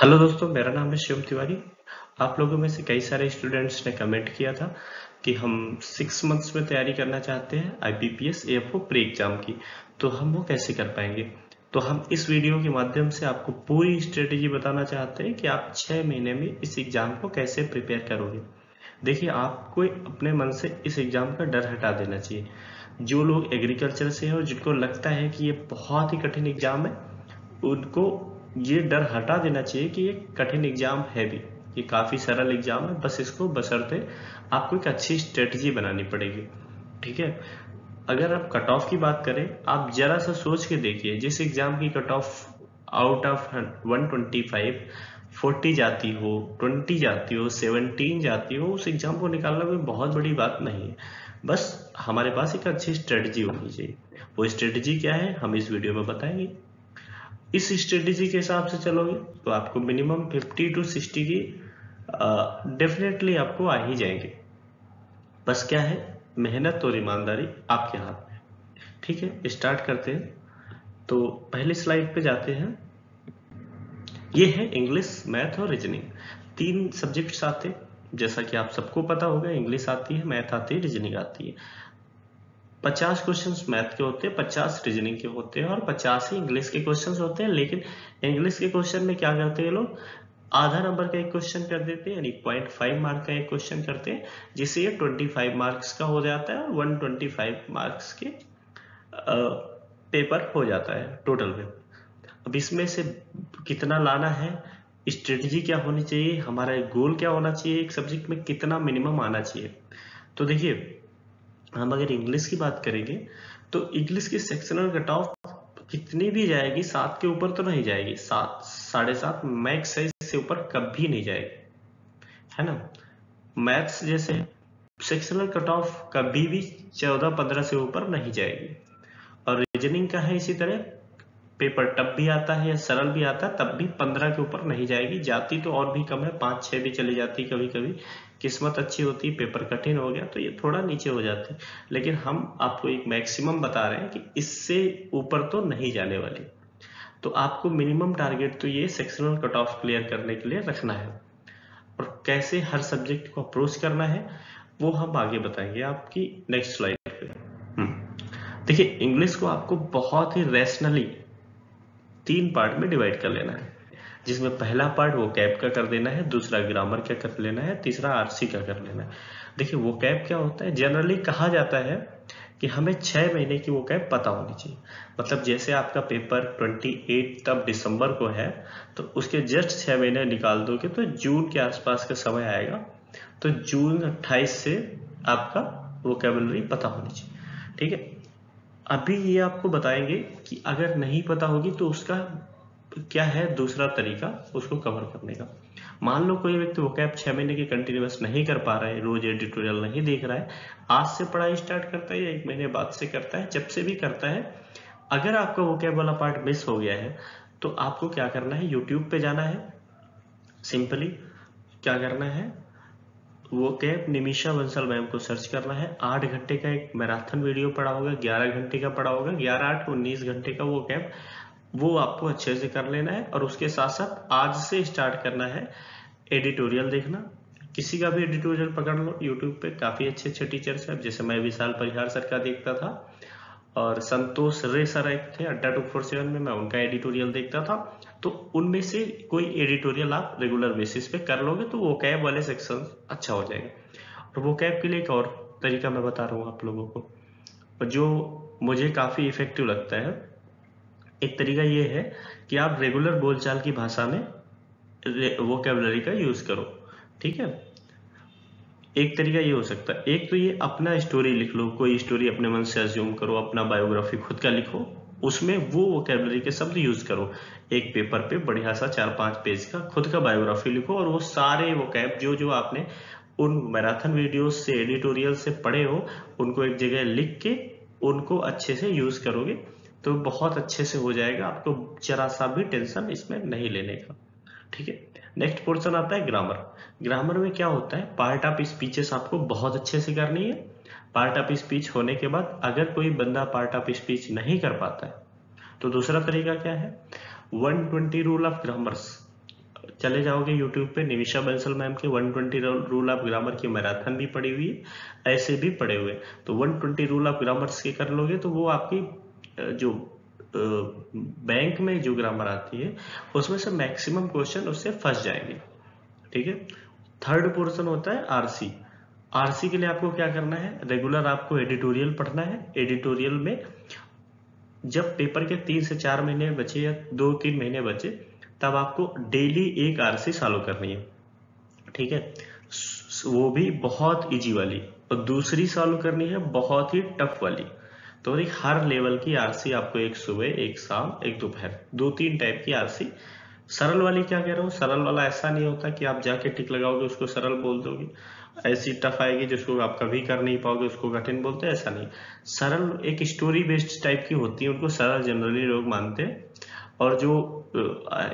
Hello दोस्तों, मेरा नाम है शिवम तिवारी। आप लोगों में से कई सारे स्टूडेंट्स ने कमेंट किया था कि हम 6 मंथ्स में तैयारी करना चाहते हैं IBPS AFO प्री एग्जाम की, तो हम वो कैसे कर पाएंगे। तो हम इस वीडियो के माध्यम से आपको पूरी स्ट्रेटेजी बताना चाहते हैं कि आप 6 महीने में इस एग्जाम को कैसे प्रिपेयर करोगे। देखिए, आपको अपने मन से इस एग्जाम का डर हटा देना चाहिए। जो लोग एग्रीकल्चर से हैं और जिनको लगता है कि ये बहुत ही कठिन एग्जाम है, उनको ये डर हटा देना चाहिए कि ये कठिन एग्जाम है भी, ये काफी सरल एग्जाम है। बस इसको बशर्ते आपको एक अच्छी स्ट्रेटजी बनानी पड़ेगी। ठीक है। अगर आप कट ऑफ की बात करें, आप जरा सा सोच के देखिए, जिस एग्जाम की कट ऑफ आउट ऑफ 125 40 जाती हो, 20 जाती हो, 17 जाती हो, उस एग्जाम को निकालना कोई बहुत बड़ी बात नहीं है। बस हमारे पास एक अच्छी स्ट्रेटजी होनी चाहिए। वो स्ट्रेटजी क्या है, हम इस वीडियो में बताएंगे। इस स्ट्रेटेजी के हिसाब से चलोगे तो आपको मिनिमम 50 to 60 की डेफिनेटली आपको आ ही जाएंगे। बस क्या है, मेहनत और ईमानदारी आपके हाथ में। ठीक है, स्टार्ट करते हैं। तो पहली स्लाइड पे जाते हैं। ये है इंग्लिश, मैथ और रीजनिंग, 3 सब्जेक्ट्स आते हैं। जैसा कि आप सबको पता होगा, इंग्लिश आती है, मैथ आती है, रीजनिंग आती है। 50 क्वेश्चंस मैथ के होते हैं, 50 रीजनिंग के होते हैं और 50 ही इंग्लिश के क्वेश्चंस होते हैं। लेकिन इंग्लिश के क्वेश्चन में क्या करते हैं लोग, आधा नंबर का एक क्वेश्चन कर देते हैं, यानी 0.5 मार्क का एक क्वेश्चन करते हैं, जिससे ये 25 मार्क्स का हो जाता है और 125 मार्क्स के पेपर हो जाता है टोटल में। अब इसमें से कितना लाना है, स्ट्रेटजी क्या होनी चाहिए, हमारा गोल क्या होना चाहिए, एक सब्जेक्ट में कितना मिनिमम आना चाहिए। तो देखिए, हम अगर इंग्लिश की बात करेंगे तो इंग्लिश की सेक्शनल कट ऑफ कितनी भी जाएगी, 7 के ऊपर तो नहीं जाएगी, 7 7.5 मैक्स है, इससे ऊपर कभी नहीं जाएगी, है ना। मैथ्स जैसे सेक्शनल कट ऑफ कभी भी 14-15 से ऊपर नहीं जाएगी। और रीजनिंग का है इसी तरह, पेपर टफ भी आता है या सरल भी आता है, तब भी 15 के ऊपर नहीं जाएगी। जाती तो और भी कम है, 5-6 भी चली जाती कभी कभी, किस्मत अच्छी होती, पेपर कठिन हो गया तो ये थोड़ा नीचे हो जाती। लेकिन हम आपको एक मैक्सिमम बता रहे हैं कि इससे ऊपर तो नहीं जाने वाली। तो आपको मिनिमम टारगेट तो ये सेक्शनल कट ऑफ क्लियर करने के लिए रखना है। और कैसे हर सब्जेक्ट को अप्रोच करना है वो हम आगे बताएंगे आपकी नेक्स्ट स्लाइड पे। देखिए, इंग्लिश को आपको बहुत ही रैशनली 3 पार्ट में डिवाइड कर लेना है, जिसमें पहला पार्ट वो कैब का कर देना है, दूसरा ग्रामर का कर लेना है, तीसरा आरसी का कर लेना है। देखिए, वो कैब क्या होता है, जनरली कहा जाता है कि हमें 6 महीने की वो कैब पता होनी चाहिए। मतलब जैसे आपका पेपर 28 तब दिसंबर को है, तो उसके जस्ट 6 महीने निकाल दोगे तो जून के आसपास का समय आएगा। तो जून 28 से आपका वोकेबलरी पता होनी चाहिए। ठीक है। अभी ये आपको बताएंगे कि अगर नहीं पता होगी तो उसका क्या है दूसरा तरीका उसको कवर करने का। मान लो कोई व्यक्ति वोकैब 6 महीने की कंटिन्यूस नहीं कर पा रहा है, रोज एडिटोरियल नहीं देख रहा है, आज से पढ़ाई स्टार्ट करता है या 1 महीने बाद से करता है, जब से भी करता है, अगर आपका वोकैब वाला पार्ट मिस हो गया है तो आपको क्या करना है, यूट्यूब पे जाना है। सिंपली क्या करना है, वो कैब निमिषा बंसल मैम को सर्च करना है। 8 घंटे का एक मैराथन वीडियो पड़ा होगा, 11 घंटे का पड़ा होगा, 11-8-19 घंटे का वो कैब, वो आपको अच्छे से कर लेना है। और उसके साथ साथ आज से स्टार्ट करना है एडिटोरियल देखना। किसी का भी एडिटोरियल पकड़ लो, यूट्यूब पे काफी अच्छे अच्छे टीचर्स हैं। जैसे मैं विशाल परिहार सर का देखता था, और संतोष रे सर एक थे अड्डा 247 में, मैं उनका एडिटोरियल देखता था। तो उनमें से कोई एडिटोरियल आप रेगुलर बेसिस पे कर लोगे तो वो कैब वाले सेक्शन अच्छा हो जाएगा। और वो कैब के लिए एक और तरीका मैं बता रहा हूँ आप लोगों को, जो मुझे काफी इफेक्टिव लगता है। एक तरीका ये है कि आप रेगुलर बोलचाल की भाषा में वोकेबलरी का यूज करो। ठीक है। एक तरीका ये हो सकता है, एक तो ये अपना स्टोरी लिख लो, कोई स्टोरी अपने मन से अज्यूम करो, अपना बायोग्राफी खुद का लिखो, उसमें वो वोकेबलरी के शब्द यूज करो। एक पेपर पे बढ़िया सा 4-5 पेज का खुद का बायोग्राफी लिखो, और वो सारे वोकैब जो जो आपने उन मैराथन वीडियोस से एडिटोरियल से पढ़े हो, उनको एक जगह लिख के उनको अच्छे से यूज करोगे तो बहुत अच्छे से हो जाएगा। आपको जरा सा भी टेंशन इसमें नहीं लेने का। ठीक है। नेक्स्ट पोर्शन आता है ग्रामर। ग्रामर में क्या होता है, पार्ट ऑफ स्पीचेस आपको बहुत अच्छे से करनी है। पार्ट ऑफ स्पीच होने के बाद अगर कोई बंदा पार्ट ऑफ स्पीच नहीं कर पाता है तो दूसरा तरीका क्या है, 120 रूल ऑफ ग्रामर्स, चले जाओगे यूट्यूब पे, निमिषा बंसल मैम के 120 रूल ऑफ ग्रामर की मैराथन भी पड़ी हुई है, ऐसे भी पड़े हुए। तो 120 रूल ऑफ ग्रामर के कर लोगे तो वो आपकी जो बैंक में जो ग्रामर आती है उसमें से मैक्सिमम क्वेश्चन उससे फंस जाएंगे। ठीक है। थर्ड पोर्शन होता है आरसी। आरसी के लिए आपको क्या करना है, रेगुलर आपको एडिटोरियल पढ़ना है। एडिटोरियल में जब पेपर के 3 से 4 महीने बचे या 2-3 महीने बचे, तब आपको डेली एक आरसी सॉल्व करनी है। ठीक है, वो भी बहुत इजी वाली, और दूसरी सॉल्व करनी है बहुत ही टफ वाली। तो एक हर लेवल की आरसी आपको, एक सुबह, एक शाम, एक दोपहर, 2-3 टाइप की आरसी। सरल वाली क्या कह रहा हूँ, सरल वाला ऐसा नहीं होता कि आप जाके टिक लगाओगे उसको सरल बोल दोगे। ऐसी टफ आएगी जिसको आप कभी कर नहीं पाओगे उसको कठिन बोलते हैं, ऐसा नहीं। सरल एक स्टोरी बेस्ड टाइप की होती है, उनको सरल जनरली लोग मानते हैं। और जो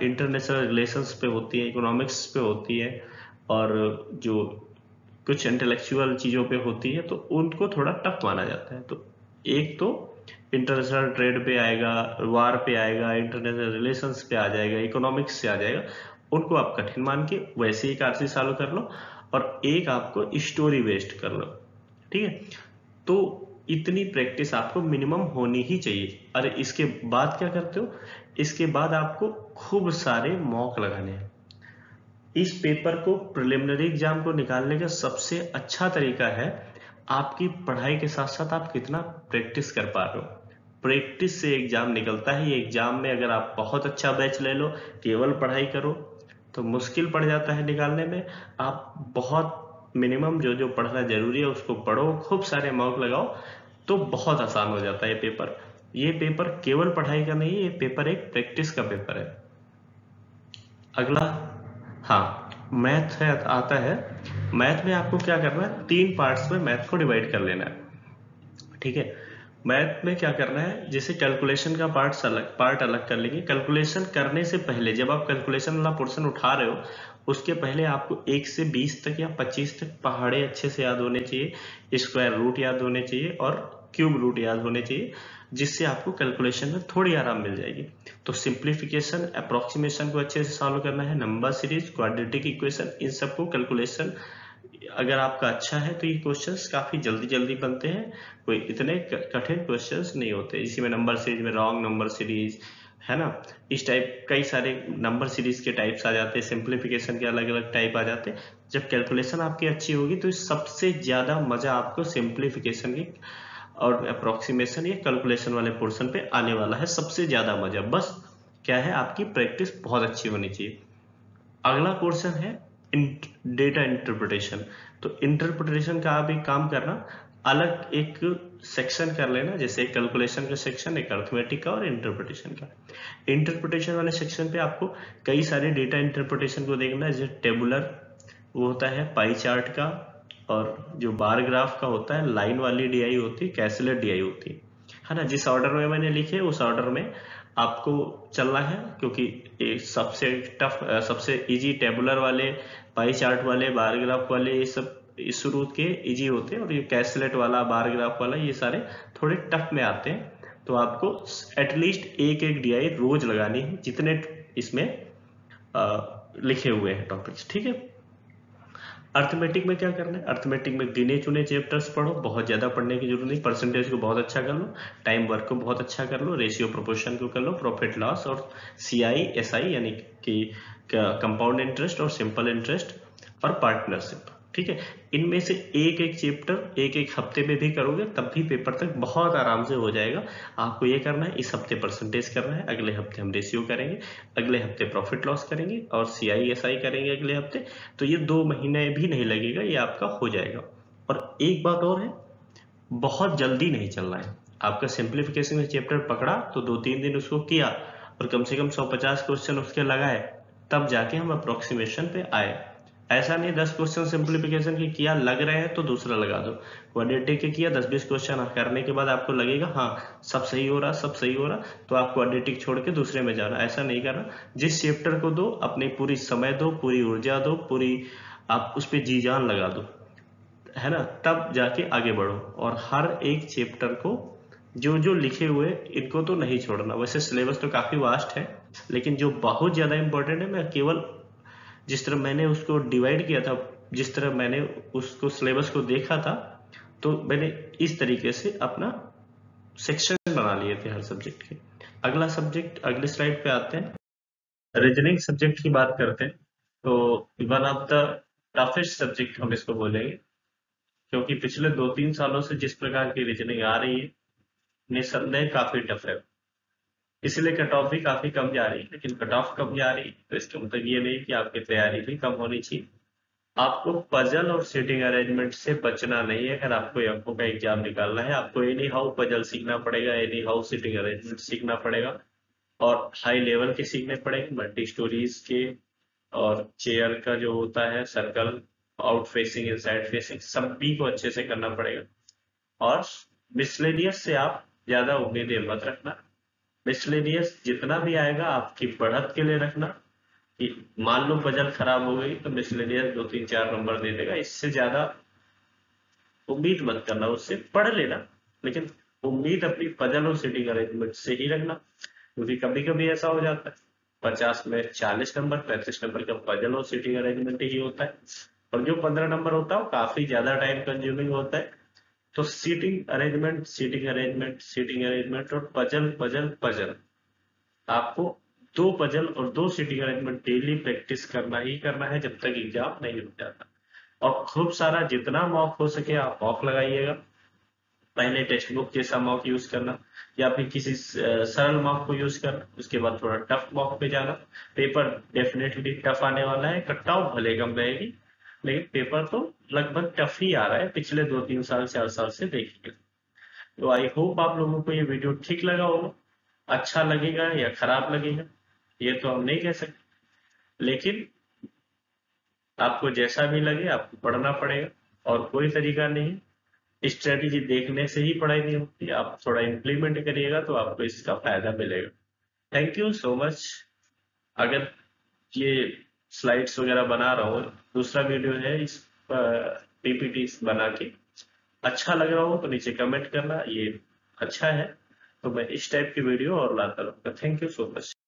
इंटरनेशनल रिलेशंस पे होती है, इकोनॉमिक्स पे होती है, और जो कुछ इंटेलेक्चुअल चीजों पे होती है, तो उनको थोड़ा टफ माना जाता है। तो एक तो इंटरनेशनल ट्रेड पे आएगा, वार पे आएगा, इंटरनेशनल रिलेशंस पे आ जाएगा, इकोनॉमिक्स से आ जाएगा, उनको आप कठिन मान के वैसे ही आरसी सॉल्व कर लो, और एक आपको स्टोरी बेस्ड कर लो। ठीक है, तो इतनी प्रैक्टिस आपको मिनिमम होनी ही चाहिए। अरे इसके बाद क्या करते हो, इसके बाद आपको खूब सारे मॉक लगाने हैं। इस पेपर को, प्रिलिमिनरी एग्जाम को निकालने का सबसे अच्छा तरीका है आपकी पढ़ाई के साथ साथ आप कितना प्रैक्टिस कर पा रहे हो। प्रैक्टिस से एग्जाम निकलता है। ये एग्जाम में अगर आप बहुत अच्छा बैच ले लो, केवल पढ़ाई करो, तो मुश्किल पड़ जाता है निकालने में। आप बहुत मिनिमम जो जो पढ़ना जरूरी है उसको पढ़ो, खूब सारे मॉक लगाओ, तो बहुत आसान हो जाता है ये पेपर। ये पेपर केवल पढ़ाई का नहीं है, ये पेपर एक प्रैक्टिस का पेपर है। अगला, हाँ, मैथ है, आता है। मैथ में आपको क्या करना है, 3 पार्ट्स में मैथ को डिवाइड कर लेना है। ठीक है, मैथ में क्या करना है, जैसे कैलकुलेशन का पार्ट अलग कर लेंगे। कैलकुलेशन करने से पहले, जब आप कैलकुलेशन वाला पोर्शन उठा रहे हो, उसके पहले आपको 1 से 20 तक या 25 तक पहाड़े अच्छे से याद होने चाहिए, स्क्वायर रूट याद होने चाहिए, और क्यूब रूट याद होने चाहिए, जिससे आपको कैलकुलेशन में थोड़ी आराम मिल जाएगी। तो सिंप्लीफिकेशन, अप्रोक्सीमेशन को अच्छे से सॉल्व करना है, नंबर सीरीज, क्वाड्रेटिक इक्वेशन, इन सबको कैलकुलेशन अगर आपका अच्छा है तो ये क्वेश्चंस काफी जल्दी जल्दी बनते हैं, कोई इतने कठिन क्वेश्चंस नहीं होते। इसी में नंबर सीरीज में रॉन्ग नंबर सीरीज है ना, इस टाइप कई सारे नंबर सीरीज के टाइप्स आ जाते हैं, सिंप्लीफिकेशन के अलग अलग टाइप आ जाते हैं। जब कैलकुलेशन आपकी अच्छी होगी तो सबसे ज्यादा मजा आपको सिंप्लीफिकेशन की और अप्रोक्सीमेशन या कैलकुलेशन वाले पोर्शन पे आने वाला है, सबसे ज्यादा मजा। बस क्या है, आपकी प्रैक्टिस बहुत अच्छी होनी चाहिए। अगला पोर्शन है डेटा इंटरप्रिटेशन। तो इंटरप्रिटेशन का आप एक काम करना, अलग एक सेक्शन कर लेना, जैसे कैलकुलेशन का सेक्शन, एक अर्थमेटिक का और इंटरप्रिटेशन का। इंटरप्रिटेशन वाले सेक्शन पे आपको कई सारे डेटा इंटरप्रिटेशन को देखना है, जैसे टेबुलर वो होता है, पाई चार्ट का, और जो बार ग्राफ का होता है, लाइन वाली डीआई होती है, कैसलेट डीआई होती है ना। जिस ऑर्डर में मैंने लिखे उस ऑर्डर में आपको चलना है, क्योंकि सबसे टफ, सबसे इजी टेबुलर वाले, पाई चार्ट वाले, बार ग्राफ वाले, ये सब शुरू के इजी होते हैं, और ये कैसलेट वाला, बार ग्राफ वाला, ये सारे थोड़े टफ में आते हैं। तो आपको एटलीस्ट एक एक डीआई रोज लगानी है, जितने इसमें लिखे हुए हैं टॉपिक्स। ठीक है, अर्थमेटिक में क्या करना है, अर्थमेटिक में गिने चुने चैप्टर्स पढ़ो, बहुत ज्यादा पढ़ने की जरूरत नहीं, परसेंटेज को बहुत अच्छा कर लो, टाइम वर्क को बहुत अच्छा कर लो, रेशियो प्रोपोर्शन को कर लो, प्रॉफिट लॉस और सीआई एसआई यानी कि कंपाउंड इंटरेस्ट और सिंपल इंटरेस्ट और पार्टनरशिप। ठीक है, इनमें से एक एक चैप्टर एक एक हफ्ते में भी करोगे तब भी पेपर तक बहुत आराम से हो जाएगा। आपको ये करना है, इस हफ्ते परसेंटेज करना है, अगले हफ्ते हम रेशियो करेंगे, अगले हफ्ते प्रॉफिट लॉस करेंगे और सीआई एसआई करेंगे अगले हफ्ते। तो ये 2 महीने भी नहीं लगेगा, ये आपका हो जाएगा। और एक बात और है, बहुत जल्दी नहीं चलना है। आपका सिंप्लीफिकेशन का चैप्टर पकड़ा तो 2-3 दिन उसको किया और कम से कम 150 क्वेश्चन उसके लगाए, तब जाके हम अप्रोक्सीमेशन पे आए। ऐसा नहीं 10 क्वेश्चन सिंप्लीफिकेशन के किया, लग रहे हैं तो दूसरा लगा दो। क्वाड्रेटिक के किया, 10-20 क्वेश्चन करने के बाद आपको लगेगा हाँ सब सही हो रहा, सब सही हो रहा, तो आप क्वाड्रेटिक छोड़ के दूसरे में जाना। ऐसा नहीं करना, जिस चैप्टर को दो अपनी पूरी समय दो, पूरी ऊर्जा दो, पूरी आप उस पर जी जान लगा दो, है ना, तब जाके आगे बढ़ो। और हर एक चैप्टर को जो जो लिखे हुए इनको तो नहीं छोड़ना। वैसे सिलेबस तो काफी वास्ट है, लेकिन जो बहुत ज्यादा इंपॉर्टेंट है मैं केवल जिस तरह मैंने उसको डिवाइड किया था, जिस तरह मैंने उसको सिलेबस को देखा था, तो मैंने इस तरीके से अपना सेक्शन बना लिए थे हर सब्जेक्ट के। अगला सब्जेक्ट, अगली स्लाइड पे आते हैं, रीजनिंग सब्जेक्ट की बात करते हैं। तो one of the toughest subject हम इसको बोलेंगे, क्योंकि पिछले 2-3 सालों से जिस प्रकार की रीजनिंग आ रही है, निस्संदेह काफी टफ है। इसलिए कट ऑफ भी काफी कम जा रही है, लेकिन कट ऑफ कम जा रही है तो इसका मतलब ये नहीं कि आपकी तैयारी भी कम होनी चाहिए। आपको पजल और सीटिंग अरेंजमेंट से बचना नहीं है। अगर आपको अंकों का एग्जाम निकालना है, आपको एनी हाउ पजल सीखना पड़ेगा, एनी हाउ सीटिंग अरेंजमेंट सीखना पड़ेगा, और हाई लेवल के सीखने पड़ेंगे, मल्टी स्टोरीज के, और चेयर का जो होता है circle, out facing, inside facing, सभी को अच्छे से करना पड़ेगा। और मिसलेनियस से आप ज्यादा उम्मीदें मत रखना। मिसलेनियस जितना भी आएगा आपकी बढ़त के लिए रखना, कि मान लो पजल खराब हो गई तो मिसलेनियस 2-3-4 नंबर दे देगा, इससे ज्यादा उम्मीद मत करना, उससे पढ़ लेना, लेकिन उम्मीद अपनी पजल और सीटिंग अरेंजमेंट से ही रखना। क्योंकि कभी कभी ऐसा हो जाता है 50 में 40 नंबर, 35 नंबर का पजल और सीटिंग अरेंजमेंट ही होता है, और जो 15 नंबर होता है वो काफी ज्यादा टाइम कंज्यूमिंग होता है। तो seating arrangement, seating arrangement, seating arrangement और पजल पजल पजल, आपको 2 पजल और 2 सीटिंग अरेंजमेंट डेली प्रैक्टिस करना ही करना है जब तक एग्जाम नहीं हो जाता। और खूब सारा जितना मॉक हो सके आप मॉक लगाइएगा। पहले टेक्स्ट बुक जैसा मॉक यूज करना, या फिर किसी सरल मॉक को यूज करना, उसके बाद थोड़ा टफ मॉक पे जाना। पेपर डेफिनेटली टफ आने वाला है, कट ऑफ भले कम रहेगी, लेकिन पेपर तो लगभग टफ ही आ रहा है पिछले 2-3 साल 4 साल से देखिए। तो आई होप आप लोगों को ये वीडियो ठीक लगा होगा। अच्छा लगेगा या खराब लगेगा ये तो हम नहीं कह सकते, लेकिन आपको जैसा भी लगे आपको पढ़ना पड़ेगा, और कोई तरीका नहीं। स्ट्रेटेजी देखने से ही पढ़ाई नहीं होती, आप थोड़ा इम्प्लीमेंट करिएगा तो आपको इसका फायदा मिलेगा। Thank you so much. अगर ये स्लाइड्स वगैरह बना रहा हूँ, दूसरा वीडियो है इस पीपीटी बना के, अच्छा लग रहा हो तो नीचे कमेंट करना, ये अच्छा है तो मैं इस टाइप की वीडियो और लाता रहूंगा। Thank you so much.